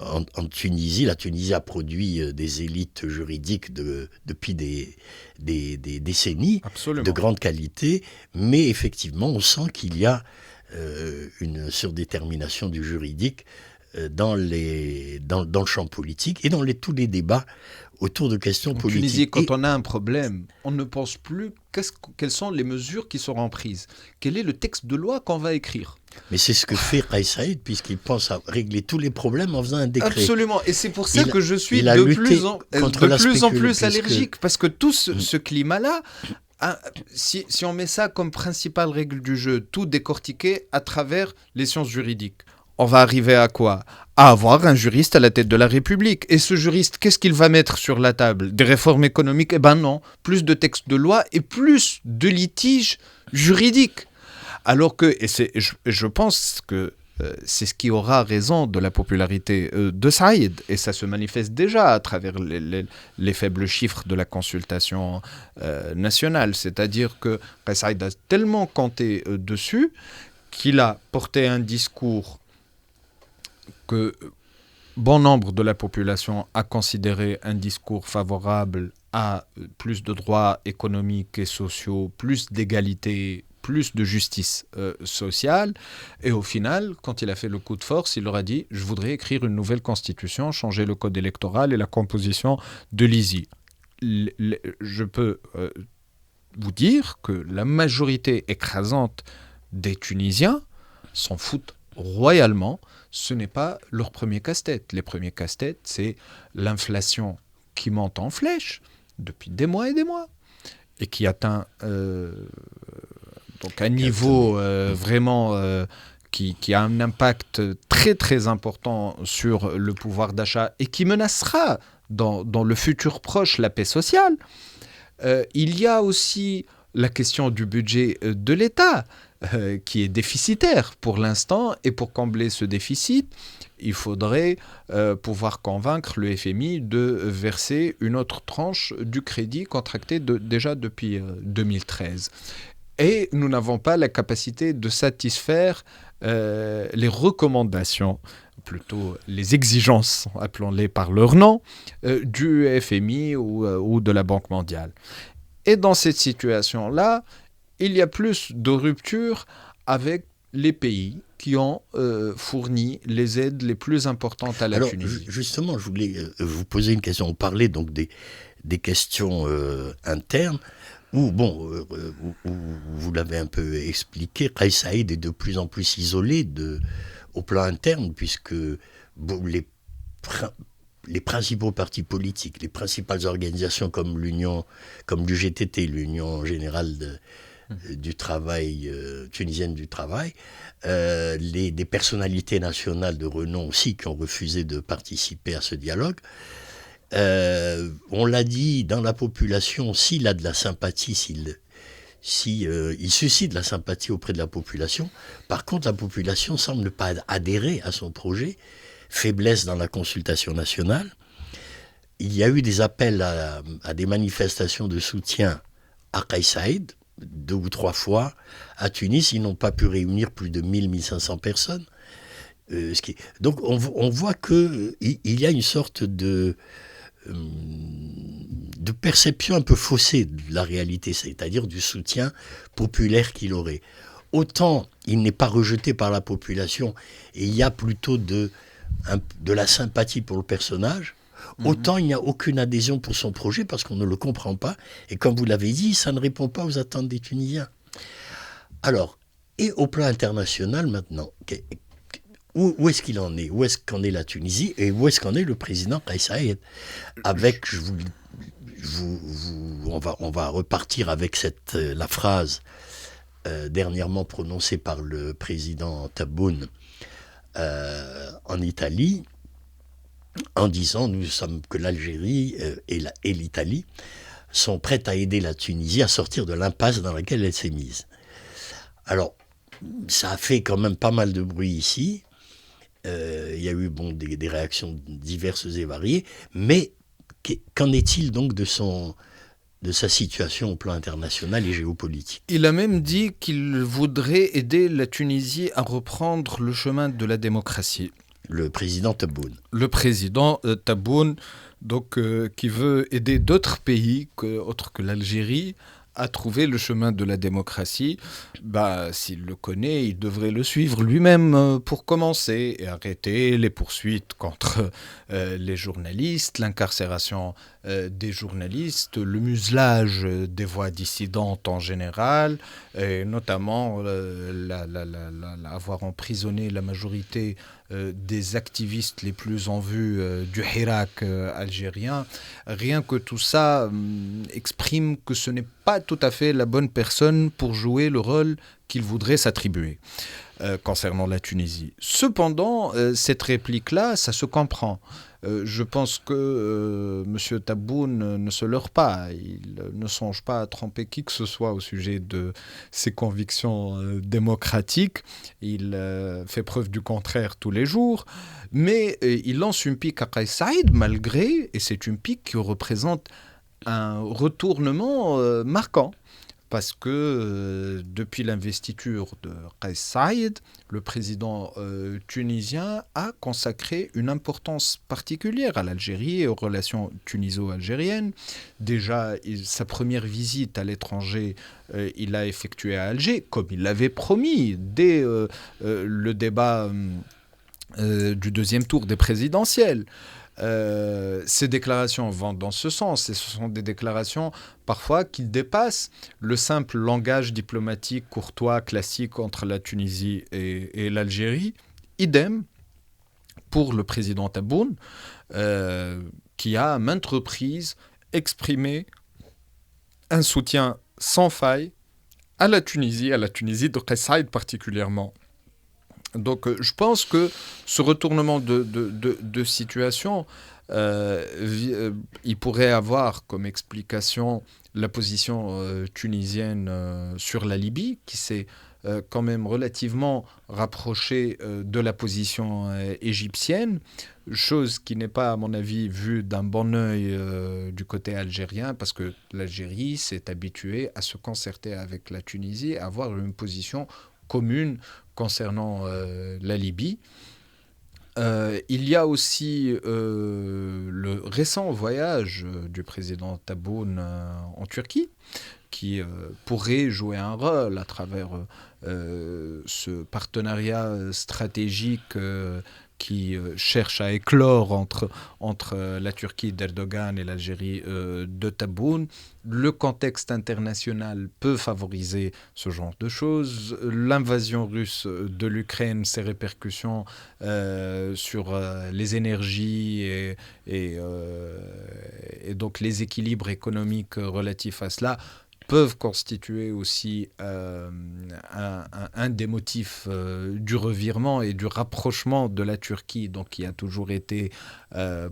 en Tunisie, la Tunisie a produit des élites juridiques depuis des décennies. Absolument. De grande qualité, mais effectivement, on sent qu'il y a une surdétermination du juridique dans le champ politique et dans tous les débats autour de questions politiques. En Tunisie, quand on a un problème, on ne pense plus quelles sont les mesures qui seront prises. Quel est le texte de loi qu'on va écrire ? Mais c'est ce que fait Kais Saïed, puisqu'il pense à régler tous les problèmes en faisant un décret. Absolument, et c'est pour ça que je suis de plus en plus allergique, parce que tout ce climat-là, si on met ça comme principale règle du jeu, tout décortiquer à travers les sciences juridiques, on va arriver à quoi ? À avoir un juriste à la tête de la République. Et ce juriste, qu'est-ce qu'il va mettre sur la table ? Des réformes économiques ? Eh ben non, plus de textes de loi et plus de litiges juridiques. Alors que, je pense que c'est ce qui aura raison de la popularité de Saïd, et ça se manifeste déjà à travers les faibles chiffres de la consultation nationale. C'est-à-dire que Saïd a tellement compté dessus qu'il a porté un discours que bon nombre de la population a considéré un discours favorable à plus de droits économiques et sociaux, plus d'égalité, plus de justice sociale. Et au final, quand il a fait le coup de force, il leur a dit « Je voudrais écrire une nouvelle constitution, changer le code électoral et la composition de l'ISI ». Je peux vous dire que la majorité écrasante des Tunisiens s'en foutent royalement. Ce n'est pas leur premier casse-tête. Les premiers casse-têtes, c'est l'inflation qui monte en flèche depuis des mois et des mois et qui atteint donc un niveau vraiment qui a un impact très très important sur le pouvoir d'achat et qui menacera dans le futur proche la paix sociale. Il y a aussi la question du budget de l'État qui est déficitaire pour l'instant, et pour combler ce déficit, il faudrait pouvoir convaincre le FMI de verser une autre tranche du crédit contracté déjà depuis 2013. Et nous n'avons pas la capacité de satisfaire les recommandations, plutôt les exigences, appelons-les par leur nom, du FMI ou de la Banque mondiale. Et dans cette situation-là, il y a plus de rupture avec les pays qui ont fourni les aides les plus importantes à la Tunisie. Justement, je voulais vous poser une question. On parlait donc des questions internes, où, où vous l'avez un peu expliqué, Kais Saïd est de plus en plus isolé au plan interne, puisque les principaux partis politiques, les principales organisations comme l'UGTT, l'Union Générale du Travail, tunisienne du Travail, des personnalités nationales de renom aussi qui ont refusé de participer à ce dialogue. On l'a dit, dans la population, s'il a de la sympathie, il suscite de la sympathie auprès de la population, par contre la population semble ne pas adhérer à son projet, faiblesse dans la consultation nationale. Il y a eu des appels à des manifestations de soutien à Kais Saïd, 2 ou 3 fois. À Tunis, ils n'ont pas pu réunir plus de 1000-1500 personnes. Donc on voit qu'il y a une sorte de perception un peu faussée de la réalité, c'est-à-dire du soutien populaire qu'il aurait. Autant il n'est pas rejeté par la population et il y a plutôt de la sympathie pour le personnage, autant il n'y a aucune adhésion pour son projet parce qu'on ne le comprend pas. Et comme vous l'avez dit, ça ne répond pas aux attentes des Tunisiens. Alors, et au plan international maintenant, où est-ce qu'il en est? Où est-ce qu'en est la Tunisie? Et où est-ce qu'en est le président Kais Saïed? Avec, on va repartir avec la phrase dernièrement prononcée par le président Tebboune en Italie, en disant que l'Algérie et l'Italie sont prêtes à aider la Tunisie à sortir de l'impasse dans laquelle elle s'est mise. Alors, ça a fait quand même pas mal de bruit ici. Il y a eu des réactions diverses et variées, mais qu'en est-il donc de sa situation au plan international et géopolitique? Il a même dit qu'il voudrait aider la Tunisie à reprendre le chemin de la démocratie. Le président Tebboune. Le président Tebboune, donc, qui veut aider d'autres pays autres que l'Algérie à trouver le chemin de la démocratie. S'il le connaît, il devrait le suivre lui-même pour commencer et arrêter les poursuites contre les journalistes, l'incarcération des journalistes, le muselage des voix dissidentes en général, et notamment avoir emprisonné la majorité des activistes les plus en vue du Hirak algérien. Rien que tout ça exprime que ce n'est pas tout à fait la bonne personne pour jouer le rôle qu'il voudrait s'attribuer concernant la Tunisie. Cependant, cette réplique-là, ça se comprend. Je pense que M. Tebboune ne se leurre pas. Il ne songe pas à tromper qui que ce soit au sujet de ses convictions démocratiques. Il fait preuve du contraire tous les jours. Mais il lance une pique à Kais Saïed malgré, et c'est une pique qui représente un retournement marquant. Parce que depuis l'investiture de Kais Saïed, le président tunisien a consacré une importance particulière à l'Algérie et aux relations tuniso-algériennes. Déjà, sa première visite à l'étranger, il l'a effectuée à Alger, comme il l'avait promis dès le débat du deuxième tour des présidentielles. Ces déclarations vont dans ce sens et ce sont des déclarations parfois qui dépassent le simple langage diplomatique courtois classique entre la Tunisie et l'Algérie. Idem pour le président Tebboune qui a à maintes reprises exprimé un soutien sans faille à la Tunisie de Kais Saïed particulièrement. Donc je pense que ce retournement de situation, il pourrait avoir comme explication la position tunisienne sur la Libye, qui s'est quand même relativement rapprochée de la position égyptienne, chose qui n'est pas, à mon avis, vue d'un bon œil du côté algérien, parce que l'Algérie s'est habituée à se concerter avec la Tunisie, à avoir une position commune concernant la Libye. Il y a aussi le récent voyage du président Tebboune en Turquie, qui pourrait jouer un rôle à travers ce partenariat stratégique qui cherche à éclore entre la Turquie d'Erdogan et l'Algérie de Tebboune. Le contexte international peut favoriser ce genre de choses. L'invasion russe de l'Ukraine, ses répercussions sur les énergies et donc les équilibres économiques relatifs à cela peuvent constituer aussi un des motifs du revirement et du rapprochement de la Turquie, donc qui a toujours été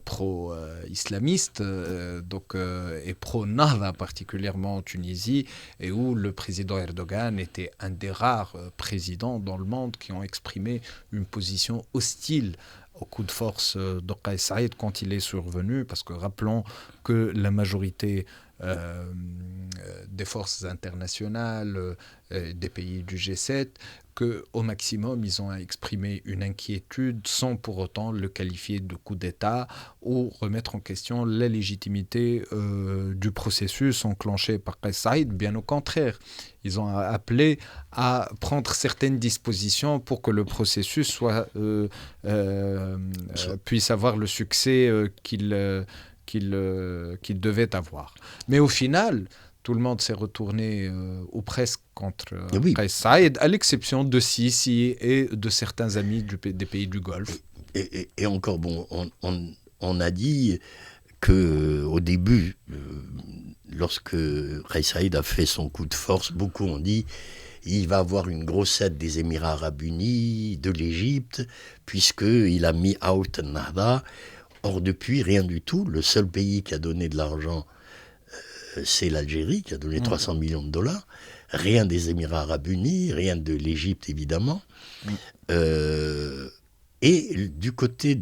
pro-islamiste et pro-Nahda, particulièrement en Tunisie, et où le président Erdogan était un des rares présidents dans le monde qui ont exprimé une position hostile au coup de force de Kais Saïd quand il est survenu, parce que rappelons que la majorité des forces internationales, des pays du G7, qu'au maximum, ils ont exprimé une inquiétude sans pour autant le qualifier de coup d'État ou remettre en question la légitimité du processus enclenché par Kais Saïd. Bien au contraire, ils ont appelé à prendre certaines dispositions pour que le processus puisse avoir le succès qu'il devait avoir. Mais au final, tout le monde s'est retourné ou presque contre Kais Saïd, à l'exception de Sisi et de certains amis des pays du Golfe. Et encore, bon, on a dit qu'au début, lorsque Kais Saïd a fait son coup de force, beaucoup ont dit il va avoir une grosse aide des Émirats Arabes Unis, de l'Égypte, puisqu'il a mis out Nahda. Or, depuis, rien du tout. Le seul pays qui a donné de l'argent, c'est l'Algérie, qui a donné 300 millions de dollars. Rien des Émirats Arabes Unis, rien de l'Égypte, évidemment. Et du côté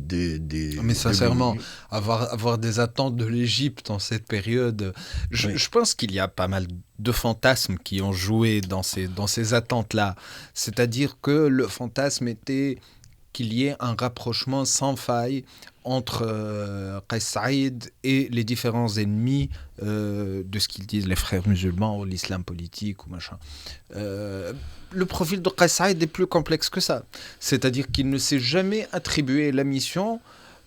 Mais sincèrement, avoir des attentes de l'Égypte en cette période, je pense qu'il y a pas mal de fantasmes qui ont joué dans ces attentes-là. C'est-à-dire que le fantasme était qu'il y ait un rapprochement sans faille entre Kais Saïd et les différents ennemis de ce qu'ils disent les frères musulmans ou l'islam politique ou machin. Le profil de Kais Saïd est plus complexe que ça. C'est-à-dire qu'il ne s'est jamais attribué la mission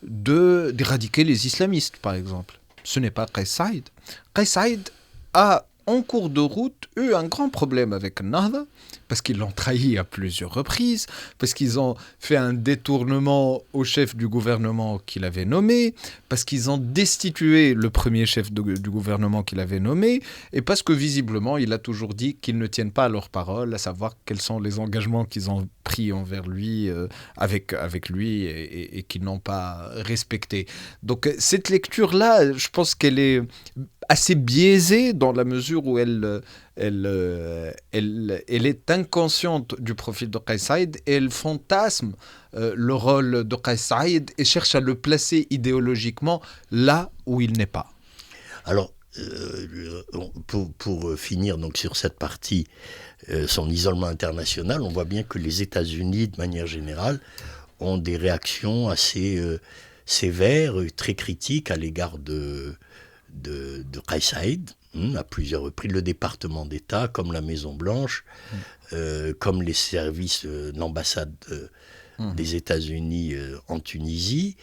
d'éradiquer les islamistes, par exemple. Ce n'est pas Kais Saïd. Kais Saïd a, en cours de route, eu un grand problème avec Nahda, parce qu'ils l'ont trahi à plusieurs reprises, parce qu'ils ont fait un détournement au chef du gouvernement qu'il avait nommé, parce qu'ils ont destitué le premier chef du gouvernement qu'il avait nommé, et parce que visiblement, il a toujours dit qu'ils ne tiennent pas à leur parole, à savoir quels sont les engagements qu'ils ont pris envers lui, avec lui, et qu'ils n'ont pas respecté. Donc cette lecture-là, je pense qu'elle est assez biaisée dans la mesure où elle est inconsciente du profil de Kais Saïd et elle fantasme le rôle de Kais Saïd et cherche à le placer idéologiquement là où il n'est pas. Alors, pour finir donc sur cette partie, son isolement international, on voit bien que les États-Unis, de manière générale, ont des réactions assez sévères, très critiques à l'égard de Kais Saïd, à plusieurs reprises, le département d'État, comme la Maison-Blanche, comme les services, l'ambassade des États-Unis en Tunisie.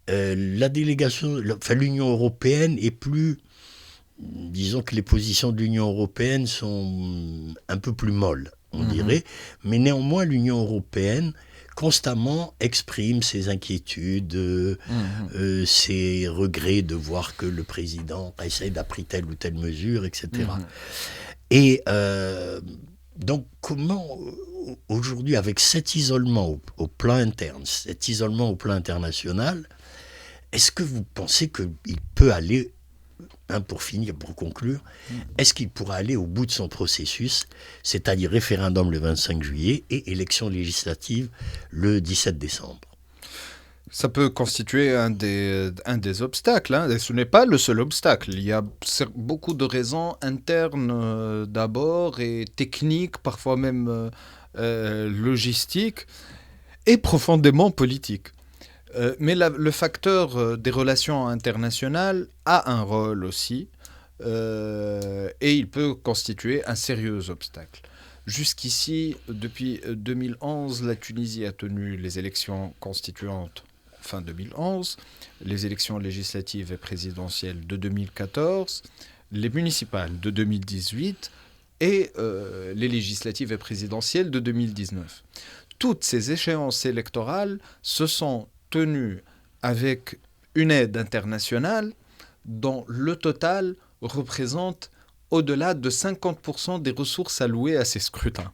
La délégation, l'Union européenne est plus... Disons que les positions de l'Union européenne sont un peu plus molles, on dirait, mais néanmoins l'Union européenne constamment exprime ses inquiétudes, ses regrets de voir que le président essaie a pris telle ou telle mesure, etc. Et donc comment aujourd'hui, avec cet isolement au plan interne, cet isolement au plan international, est-ce que vous pensez qu'il peut aller, pour finir, pour conclure, est-ce qu'il pourra aller au bout de son processus, c'est-à-dire référendum le 25 juillet et élection législative le 17 décembre? Ça peut constituer un des obstacles, hein. Et ce n'est pas le seul obstacle. Il y a beaucoup de raisons internes d'abord et techniques, parfois même logistiques, et profondément politiques. Mais le facteur des relations internationales a un rôle aussi, et il peut constituer un sérieux obstacle. Jusqu'ici, depuis 2011, la Tunisie a tenu les élections constituantes fin 2011, les élections législatives et présidentielles de 2014, les municipales de 2018 et les législatives et présidentielles de 2019. Toutes ces échéances électorales se sont tenues avec une aide internationale dont le total représente au-delà de 50% des ressources allouées à ces scrutins.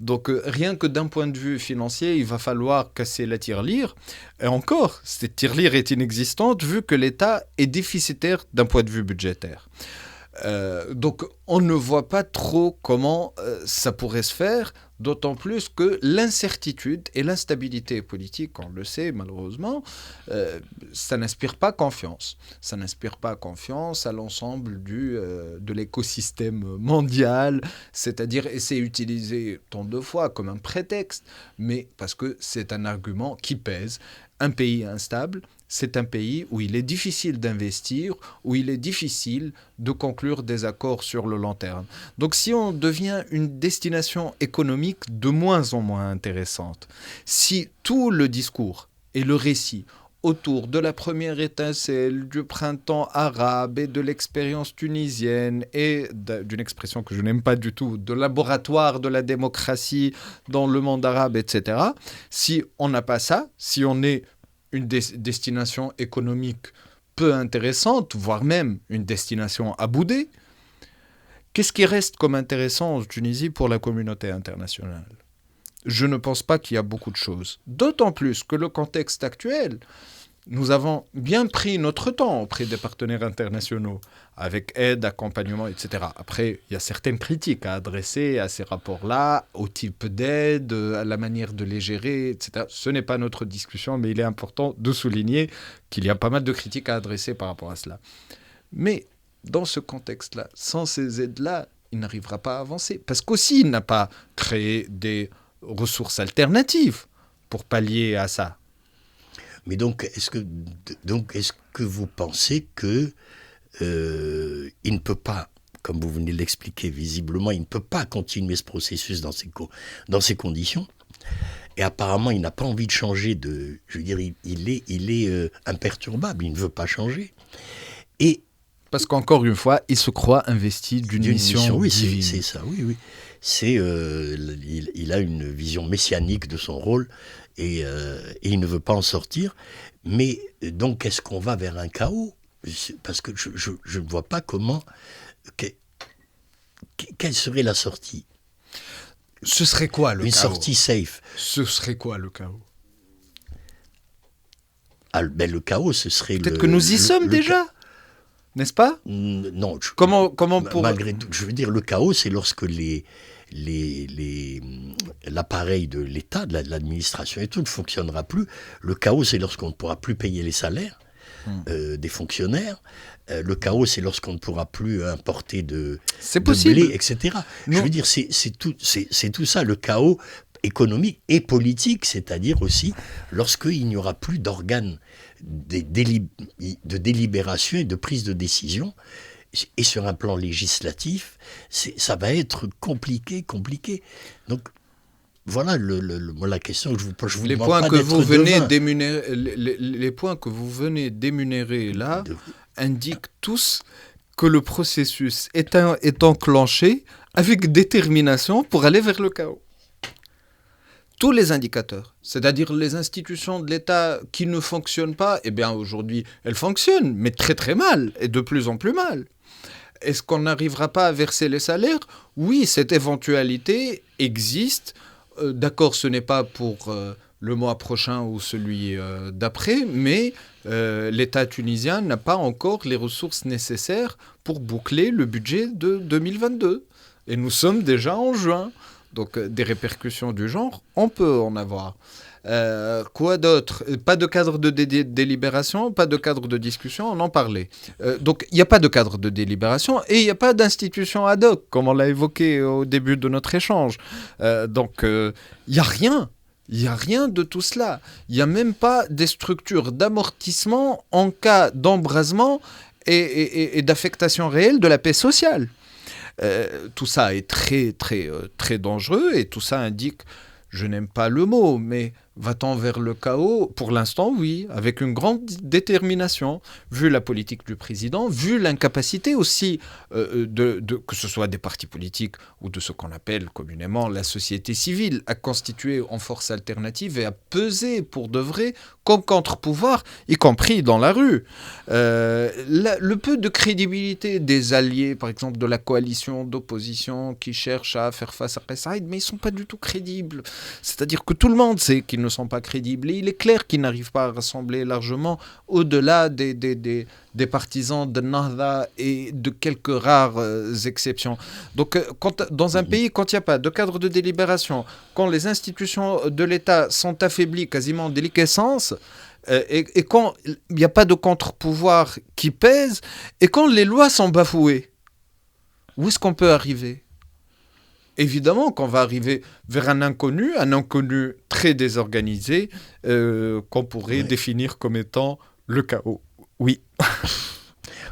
Donc rien que d'un point de vue financier, il va falloir casser la tirelire. Et encore, cette tirelire est inexistante vu que l'État est déficitaire d'un point de vue budgétaire. Donc on ne voit pas trop comment ça pourrait se faire, d'autant plus que l'incertitude et l'instabilité politique, on le sait malheureusement, ça n'inspire pas confiance. Ça n'inspire pas confiance à l'ensemble de l'écosystème mondial, c'est-à-dire, et c'est utilisé tant de fois comme un prétexte, mais parce que c'est un argument qui pèse. Un pays instable, c'est un pays où il est difficile d'investir, où il est difficile de conclure des accords sur le long terme. Donc si on devient une destination économique de moins en moins intéressante, si tout le discours et le récit autour de la première étincelle, du printemps arabe et de l'expérience tunisienne et d'une expression que je n'aime pas du tout, de laboratoire de la démocratie dans le monde arabe, etc. Si on n'a pas ça, si on est une destination économique peu intéressante, voire même une destination à bouder, qu'est-ce qui reste comme intéressant en Tunisie pour la communauté internationale ? Je ne pense pas qu'il y a beaucoup de choses. D'autant plus que le contexte actuel, nous avons bien pris notre temps auprès des partenaires internationaux, avec aide, accompagnement, etc. Après, il y a certaines critiques à adresser à ces rapports-là, au type d'aide, à la manière de les gérer, etc. Ce n'est pas notre discussion, mais il est important de souligner qu'il y a pas mal de critiques à adresser par rapport à cela. Mais dans ce contexte-là, sans ces aides-là, il n'arrivera pas à avancer. Parce qu'aussi, il n'a pas créé des ressources alternatives pour pallier à ça. Mais donc, est-ce que vous pensez que il ne peut pas, comme vous venez de l'expliquer visiblement, il ne peut pas continuer ce processus dans ces conditions. Et apparemment, il n'a pas envie de changer je veux dire, il est imperturbable, il ne veut pas changer. Et parce qu'encore une fois, il se croit investi d'une mission oui, divine. C'est ça, oui. Il a une vision messianique de son rôle et il ne veut pas en sortir. Mais donc, est-ce qu'on va vers un chaos ? Parce que je ne vois pas comment... Quelle serait la sortie ? Ce serait quoi le chaos ? Une sortie safe. Ce serait quoi le chaos ? Le chaos, ce serait... Peut-être que nous y sommes déjà, n'est-ce pas ? Non. Comment pour... Malgré tout, je veux dire, le chaos, c'est lorsque l'appareil de l'État, de l'administration et tout ne fonctionnera plus. Le chaos, c'est lorsqu'on ne pourra plus payer les salaires des fonctionnaires. Le chaos, c'est lorsqu'on ne pourra plus importer de blé, etc. Je veux dire, c'est tout ça, le chaos économique et politique, c'est-à-dire aussi lorsqu'il n'y aura plus d'organes de délibération et de prise de décision. Et sur un plan législatif, ça va être compliqué. Donc, voilà la question que je vous les demande points pas que d'être vous venez devin. d'énumérer, les points que vous venez d'énumérer là indiquent tous que le processus est enclenché avec détermination pour aller vers le chaos. Tous les indicateurs, c'est-à-dire les institutions de l'État qui ne fonctionnent pas, eh bien aujourd'hui elles fonctionnent, mais très très mal, et de plus en plus mal. Est-ce qu'on n'arrivera pas à verser les salaires ? Oui, cette éventualité existe. D'accord, ce n'est pas pour le mois prochain ou celui d'après, mais l'État tunisien n'a pas encore les ressources nécessaires pour boucler le budget de 2022. Et nous sommes déjà en juin. Donc des répercussions du genre, on peut en avoir. Quoi d'autre ? Pas de cadre de délibération, pas de cadre de discussion, on en parlait. Donc il n'y a pas de cadre de délibération et il n'y a pas d'institution ad hoc, comme on l'a évoqué au début de notre échange. Donc il n'y a rien. Il n'y a rien de tout cela. Il n'y a même pas des structures d'amortissement en cas d'embrasement et d'affectation réelle de la paix sociale. Tout ça est très, très, très dangereux et tout ça indique, je n'aime pas le mot, mais va-t-on vers le chaos? Pour l'instant, oui, avec une grande détermination, vu la politique du président, vu l'incapacité aussi que ce soit des partis politiques ou de ce qu'on appelle communément la société civile, à constituer en force alternative et à peser pour de vrai comme contre-pouvoir, y compris dans la rue. Le peu de crédibilité des alliés, par exemple de la coalition d'opposition qui cherche à faire face à Kais Saïed, mais ils ne sont pas du tout crédibles. C'est-à-dire que tout le monde sait qu'ils ne sont pas crédibles. Et il est clair qu'ils n'arrivent pas à rassembler largement au-delà des partisans de Nahda et de quelques rares exceptions. Donc, dans un pays, quand il n'y a pas de cadre de délibération, quand les institutions de l'État sont affaiblies, quasiment en déliquescence, et quand il n'y a pas de contre-pouvoir qui pèse, et quand les lois sont bafouées, où est-ce qu'on peut arriver ? Évidemment qu'on va arriver vers un inconnu très désorganisé, qu'on pourrait définir comme étant le chaos. Oui.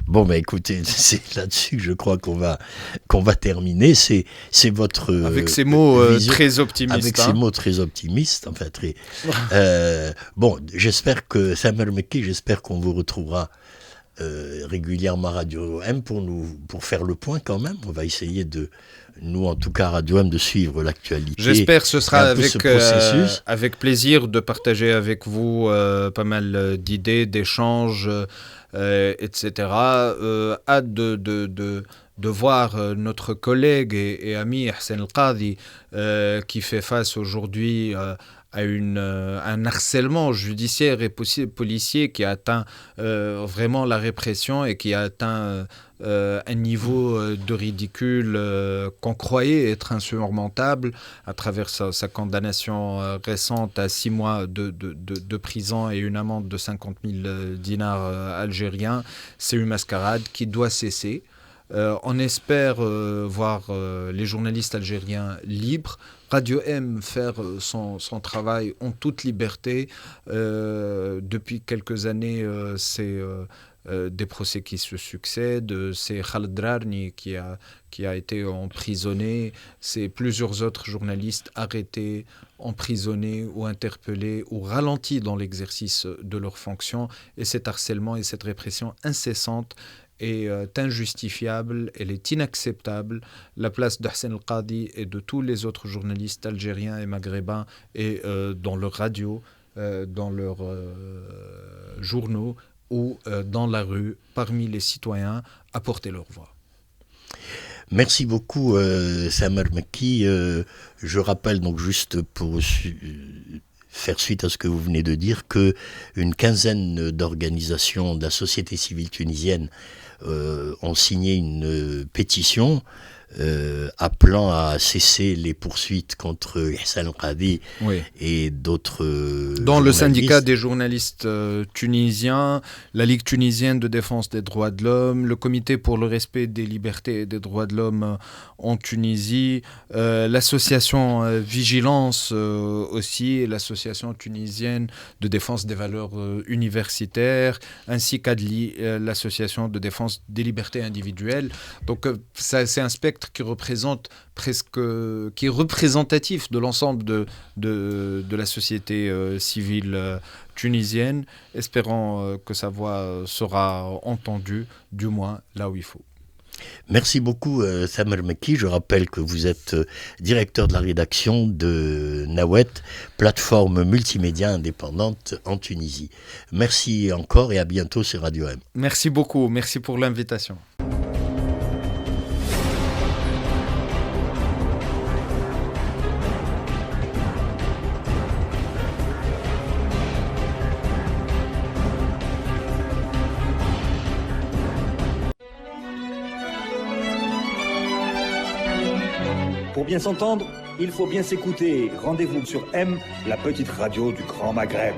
Bon, bah écoutez, c'est là-dessus que je crois qu'on va terminer. C'est votre avec ces mots très optimistes. Avec ces mots très optimistes, enfin très. Bon, j'espère que Samer Mekki, j'espère qu'on vous retrouvera régulièrement à Radio M pour faire le point quand même. On va essayer nous en tout cas Radio M, de suivre l'actualité. J'espère que ce sera avec plaisir de partager avec vous pas mal d'idées, d'échanges, etc. Hâte de voir notre collègue et ami Hussein El-Qadhi qui fait face aujourd'hui à un harcèlement judiciaire et policier qui a atteint vraiment la répression et qui a atteint un niveau de ridicule qu'on croyait être insurmontable à travers sa condamnation récente à 6 mois de prison et une amende de 50 000 dinars algériens. C'est une mascarade qui doit cesser. On espère voir les journalistes algériens libres, Radio M faire son travail en toute liberté. Depuis quelques années, c'est des procès qui se succèdent. C'est Khaled Drarni qui a été emprisonné. C'est plusieurs autres journalistes arrêtés, emprisonnés ou interpellés ou ralentis dans l'exercice de leurs fonctions. Et cet harcèlement et cette répression incessante est injustifiable, elle est inacceptable. La place de Hussein El-Qadhi et de tous les autres journalistes algériens et maghrébins est dans leurs radios, dans leurs journaux ou dans la rue, parmi les citoyens, à porter leur voix. Merci beaucoup, Samer Mekki. Je rappelle donc juste pour faire suite à ce que vous venez de dire qu'une quinzaine d'organisations de la société civile tunisienne ont signé une pétition appelant à cesser les poursuites contre Hussein El-Qadhi et d'autres dans le syndicat des journalistes tunisiens, la Ligue tunisienne de défense des droits de l'homme, le comité pour le respect des libertés et des droits de l'homme en Tunisie, l'association Vigilance aussi, l'association tunisienne de défense des valeurs universitaires, ainsi qu'ADLI, l'association de défense des libertés individuelles. Donc c'est un spectre qui est représentatif de l'ensemble de la société civile tunisienne. Espérons que sa voix sera entendue, du moins là où il faut. Merci beaucoup, Samer Mekki. Je rappelle que vous êtes directeur de la rédaction de Nawet, plateforme multimédia indépendante en Tunisie. Merci encore et à bientôt sur Radio M. Merci beaucoup, merci pour l'invitation. Pour bien s'entendre, il faut bien s'écouter. Rendez-vous sur M, la petite radio du Grand Maghreb.